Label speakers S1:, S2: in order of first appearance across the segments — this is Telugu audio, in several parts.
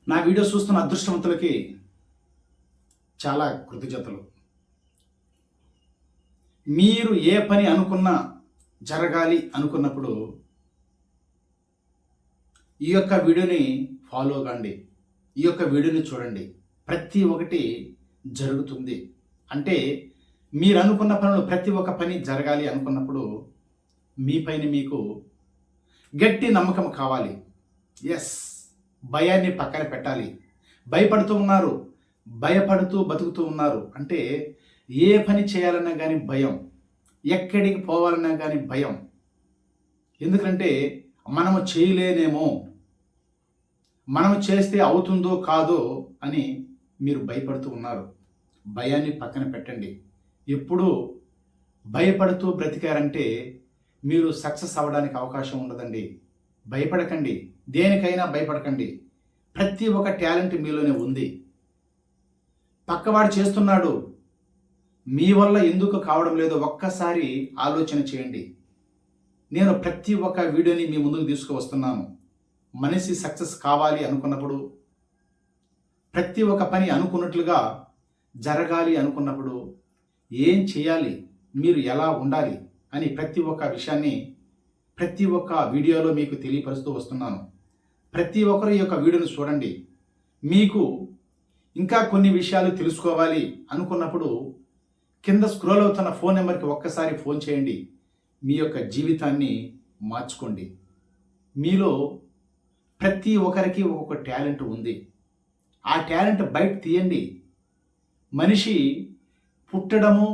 S1: నా వీడియో చూస్తున్న అదృష్టవంతులకి చాలా కృతజ్ఞతలు. మీరు ఏ పని అనుకున్నా జరగాలి అనుకున్నప్పుడు ఈ యొక్క వీడియోని ఫాలో కండి, ఈ యొక్క వీడియోని చూడండి. ప్రతి ఒక్కటి జరుగుతుంది. అంటే మీరు అనుకున్న పనులు ప్రతి ఒక్క పని జరగాలి అనుకున్నప్పుడు మీ పైన మీకు గట్టి నమ్మకం కావాలి. ఎస్, భయాన్ని పక్కన పెట్టాలి. భయపడుతూ ఉన్నారు, భయపడుతూ బతుకుతూ ఉన్నారు అంటే ఏ పని చేయాలన్నా కానీ భయం, ఎక్కడికి పోవాలన్నా కానీ భయం. ఎందుకంటే మనము చేయలేనేమో, మనము చేస్తే అవుతుందో కాదో అని మీరు భయపడుతూ ఉన్నారు. భయాన్ని పక్కన పెట్టండి. ఎప్పుడూ భయపడుతూ బ్రతికారంటే మీరు సక్సెస్ అవ్వడానికి అవకాశం ఉండదండి. భయపడకండి, దేనికైనా భయపడకండి. ప్రతి ఒక్క టాలెంట్ మీలోనే ఉంది. పక్కవాడు చేస్తున్నాడు, మీ వల్ల ఎందుకు కావడం లేదో ఒక్కసారి ఆలోచన చేయండి. నేను ప్రతి ఒక్క వీడియోని మీ ముందుకు తీసుకువస్తున్నాను. మనిషి సక్సెస్ కావాలి అనుకున్నప్పుడు, ప్రతి ఒక్క పని అనుకున్నట్లుగా జరగాలి అనుకున్నప్పుడు ఏం చేయాలి, మీరు ఎలా ఉండాలి అని ప్రతి ఒక్క విషయాన్ని ప్రతి ఒక్క వీడియోలో మీకు తెలియపరుస్తూ వస్తున్నాను. ప్రతి ఒక్కరు ఈ యొక్క వీడియోను చూడండి. మీకు ఇంకా కొన్ని విషయాలు తెలుసుకోవాలి అనుకున్నప్పుడు కింద స్క్రోల్ అవుతున్న ఫోన్ నెంబర్కి ఒక్కసారి ఫోన్ చేయండి. మీ యొక్క జీవితాన్ని మార్చుకోండి. మీలో ప్రతి ఒక్కరికి ఒక్కొక్క టాలెంట్ ఉంది. ఆ టాలెంట్ బయట తీయండి. మనిషి పుట్టడము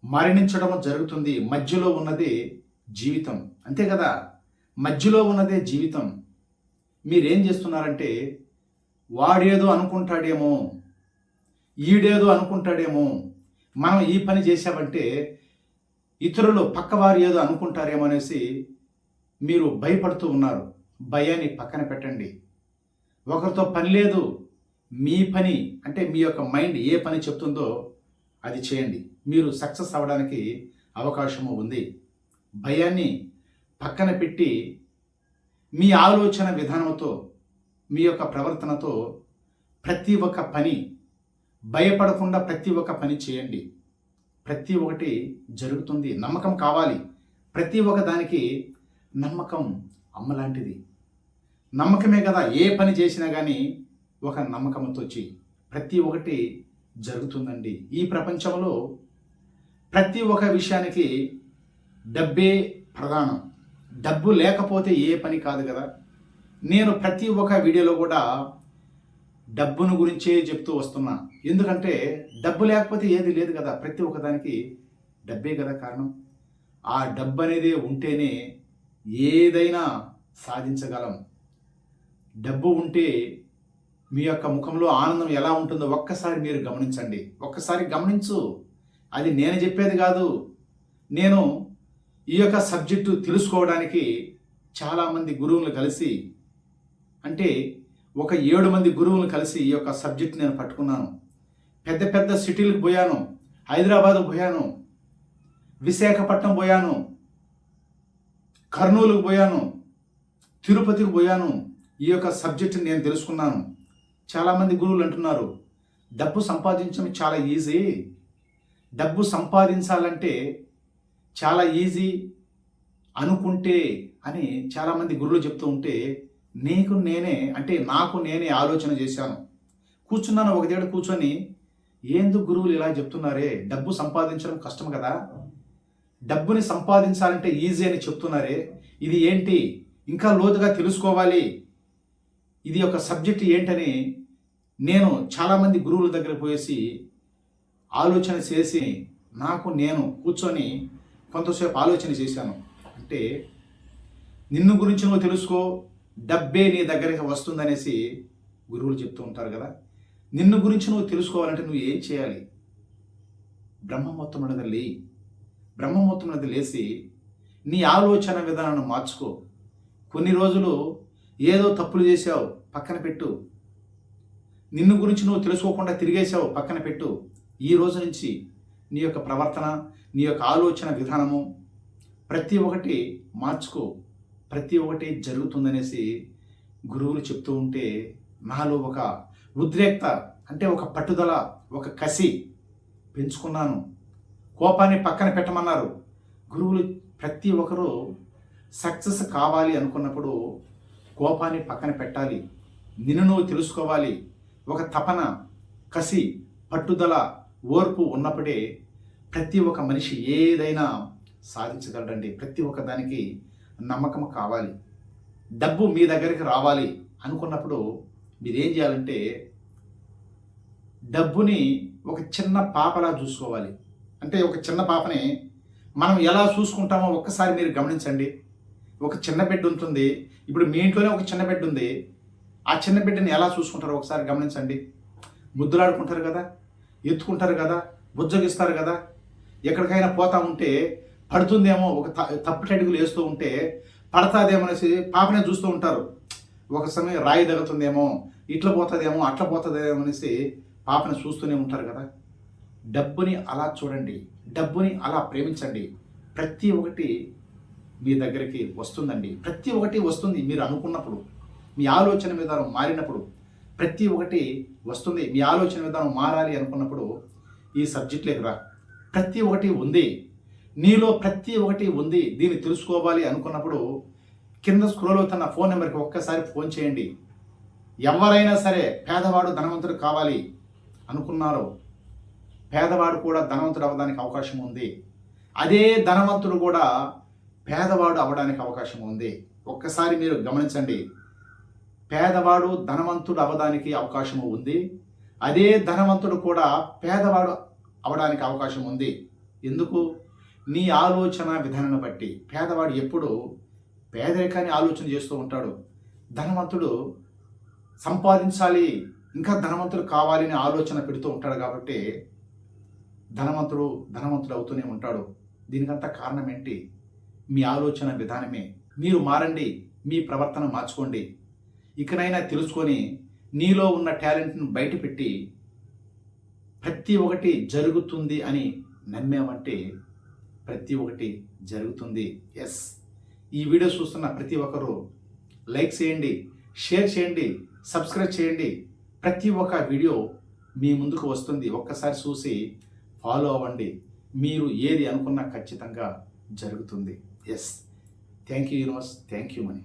S1: మరణించడము జరుగుతుంది. మధ్యలో ఉన్నదే జీవితం, అంతే కదా. మధ్యలో ఉన్నదే జీవితం. మీరేం చేస్తున్నారంటే వాడేదో అనుకుంటాడేమో, ఈడేదో అనుకుంటాడేమో, మనం ఈ పని చేసామంటే ఇతరులు పక్కవారు ఏదో అనుకుంటారేమో అనేసి మీరు భయపడుతూ ఉన్నారు. భయాన్ని పక్కన పెట్టండి. ఒకరితో పని లేదు. మీ పని అంటే మీ యొక్క మైండ్ ఏ పని చెప్తుందో అది చేయండి. మీరు సక్సెస్ అవ్వడానికి అవకాశము ఉంది. భయాన్ని పక్కన పెట్టి మీ ఆలోచన విధానంతో, మీ యొక్క ప్రవర్తనతో ప్రతి ఒక్క పని భయపడకుండా ప్రతి ఒక్క పని చేయండి. ప్రతి ఒక్కటి జరుగుతుంది. నమ్మకం కావాలి. ప్రతి ఒక్క దానికి నమ్మకం అమ్మలాంటిది. నమ్మకమే కదా ఏ పని చేసినా కానీ ఒక నమ్మకంతో చేయి. ప్రతి ఒక్కటి జరుగుతుందండి. ఈ ప్రపంచంలో ప్రతి ఒక్క విషయానికి డబ్బే ప్రధానం. డబ్బు లేకపోతే ఏ పని కాదు కదా. నేను ప్రతి ఒక్క వీడియోలో కూడా డబ్బును గురించే చెప్తూ వస్తున్నా. ఎందుకంటే డబ్బు లేకపోతే ఏది లేదు కదా. ప్రతి ఒక్కదానికి డబ్బే కదా కారణం. ఆ డబ్బు అనేది ఉంటేనే ఏదైనా సాధించగలం. డబ్బు ఉంటే మీ యొక్క ముఖంలో ఆనందం ఎలా ఉంటుందో ఒక్కసారి మీరు గమనించండి. ఒక్కసారి గమనించు. అది నేను చెప్పేది కాదు. నేను ఈ యొక్క సబ్జెక్టు తెలుసుకోవడానికి చాలామంది గురువులు కలిసి, అంటే ఒక 7 మంది గురువులు కలిసి ఈ యొక్క సబ్జెక్ట్ నేను పట్టుకున్నాను. పెద్ద పెద్ద సిటీలకు పోయాను. హైదరాబాద్ పోయాను, విశాఖపట్నం పోయాను, కర్నూలుకు పోయాను, తిరుపతికి పోయాను. ఈ యొక్క సబ్జెక్ట్ నేను తెలుసుకున్నాను. చాలామంది గురువులు అంటున్నారు డబ్బు సంపాదించడం చాలా ఈజీ, డబ్బు సంపాదించాలంటే చాలా ఈజీ అనుకుంటే అని చాలామంది గురువులు చెప్తూ ఉంటే నాకు నేనే ఆలోచన చేశాను. కూర్చున్నాను ఒక దగ్గర కూర్చొని, ఏందుకు గురువులు ఇలా చెప్తున్నారే, డబ్బు సంపాదించడం కష్టం కదా, డబ్బుని సంపాదించాలంటే ఈజీ అని చెప్తున్నారే, ఇది ఏంటి, ఇంకా లోతుగా తెలుసుకోవాలి, ఇది ఒక సబ్జెక్ట్ ఏంటని నేను చాలామంది గురువుల దగ్గర పోయేసి ఆలోచన చేసి నేను కూర్చొని కొంతసేపు ఆలోచన చేశాను. అంటే నిన్ను గురించి నువ్వు తెలుసుకో, డబ్బే నీ దగ్గరికి వస్తుందనేసి గురువులు చెప్తూ ఉంటారు కదా. నిన్ను గురించి నువ్వు తెలుసుకోవాలంటే నువ్వు ఏం చేయాలి? బ్రహ్మముహూర్తం అనేది లేచి నీ ఆలోచన విధానాన్ని మార్చుకో. కొన్ని రోజులు ఏదో తప్పులు చేసావు, పక్కన పెట్టు. నిన్ను గురించి నువ్వు తెలుసుకోకుండా తిరిగేసావు, పక్కన పెట్టు. ఈ రోజు నుంచి నీ యొక్క ప్రవర్తన, నీ యొక్క ఆలోచన విధానము ప్రతి ఒక్కటి మార్చుకో. ప్రతి ఒక్కటి జరుగుతుందనేసి గురువులు చెప్తూ ఉంటే నాలో ఒక ఉద్రేక్త అంటే ఒక పట్టుదల, ఒక కసి పెంచుకున్నాను. కోపాన్ని పక్కన పెట్టమన్నారు గురువులు. ప్రతి ఒక్కరూ సక్సెస్ కావాలి అనుకున్నప్పుడు కోపాన్ని పక్కన పెట్టాలి. నిన్ను నువ్వు తెలుసుకోవాలి. ఒక తపన, కసి, పట్టుదల, ఓర్పు ఉన్నప్పుడే ప్రతి ఒక్క మనిషి ఏదైనా సాధించగలడండి. ప్రతి ఒక్క దానికి నమ్మకం కావాలి. డబ్బు మీ దగ్గరికి రావాలి అనుకున్నప్పుడు మీరేం చేయాలంటే డబ్బుని ఒక చిన్న పాపలా చూసుకోవాలి. అంటే ఒక చిన్న పాపని మనం ఎలా చూసుకుంటామో ఒక్కసారి మీరు గమనించండి. ఒక చిన్న బిడ్డ ఉంటుంది. ఇప్పుడు మీ ఇంట్లోనే ఒక చిన్న బిడ్డ ఉంది. ఆ చిన్న బిడ్డని ఎలా చూసుకుంటారో ఒకసారి గమనించండి. ముద్దులాడుకుంటారు కదా, ఎత్తుకుంటారు కదా, బుజ్జగిస్తారు కదా. ఎక్కడికైనా పోతా ఉంటే పడుతుందేమో, ఒక తప్పు అడుగులు వేస్తూ ఉంటే పడతాదేమో అనేసి పాపనే చూస్తూ ఉంటారు. ఒక సమయం రాయి తగ్గుతుందేమో, ఇట్లా పోతుందేమో, అట్లా పోతుందేమో అనేసి పాపను చూస్తూనే ఉంటారు కదా. డబ్బుని అలా చూడండి, డబ్బుని అలా ప్రేమించండి. ప్రతి ఒక్కటి మీ దగ్గరికి వస్తుందండి. ప్రతి ఒక్కటి వస్తుంది మీరు అనుకున్నప్పుడు. మీ ఆలోచన విధానం మారినప్పుడు ప్రతి ఒక్కటి వస్తుంది. మీ ఆలోచన విధానం మారాలి అనుకున్నప్పుడు ఈ సబ్జెక్ట్లోకి రా. ప్రతి ఒక్కటి ఉంది నీలో, ప్రతి ఒక్కటి ఉంది. దీన్ని తెలుసుకోవాలి అనుకున్నప్పుడు కింద స్క్రోల్ అవుతున్న ఫోన్ నెంబర్కి ఒక్కసారి ఫోన్ చేయండి. ఎవరైనా సరే పేదవాడు ధనవంతుడు కావాలి అనుకున్నారో పేదవాడు కూడా ధనవంతుడు అవ్వడానికి అవకాశం ఉంది. అదే ధనవంతుడు కూడా పేదవాడు అవ్వడానికి అవకాశం ఉంది. ఒక్కసారి మీరు గమనించండి. పేదవాడు ధనవంతుడు అవ్వడానికి అవకాశం ఉంది. అదే ధనవంతుడు కూడా పేదవాడు అవ్వడానికి అవకాశం ఉంది. ఎందుకు? నీ ఆలోచన విధానాన్ని బట్టి. పేదవాడు ఎప్పుడు పేదరికాన్ని ఆలోచన చేస్తూ ఉంటాడు. ధనవంతుడు సంపాదించాలి, ఇంకా ధనవంతుడు కావాలి అని ఆలోచన పెడుతూ ఉంటాడు. కాబట్టి ధనవంతుడు అవుతూనే ఉంటాడు. దీనికంతా కారణం ఏంటి? మీ ఆలోచన విధానమే. మీరు మారండి, మీ ప్రవర్తన మార్చుకోండి. ఇకనైనా తెలుసుకొని నీలో ఉన్న టాలెంట్ను బయటపెట్టి ప్రతి ఒక్కటి జరుగుతుంది అని నమ్మామంటే ప్రతి ఒక్కటి జరుగుతుంది. ఎస్, ఈ వీడియో చూస్తున్న ప్రతి ఒక్కరూ లైక్ చేయండి, షేర్ చేయండి, సబ్స్క్రైబ్ చేయండి. ప్రతి ఒక్క వీడియో మీ ముందుకు వస్తుంది. ఒక్కసారి చూసి ఫాలో అవ్వండి. మీరు ఏది అనుకున్నా ఖచ్చితంగా జరుగుతుంది. Yes, thank you universe, thank you money.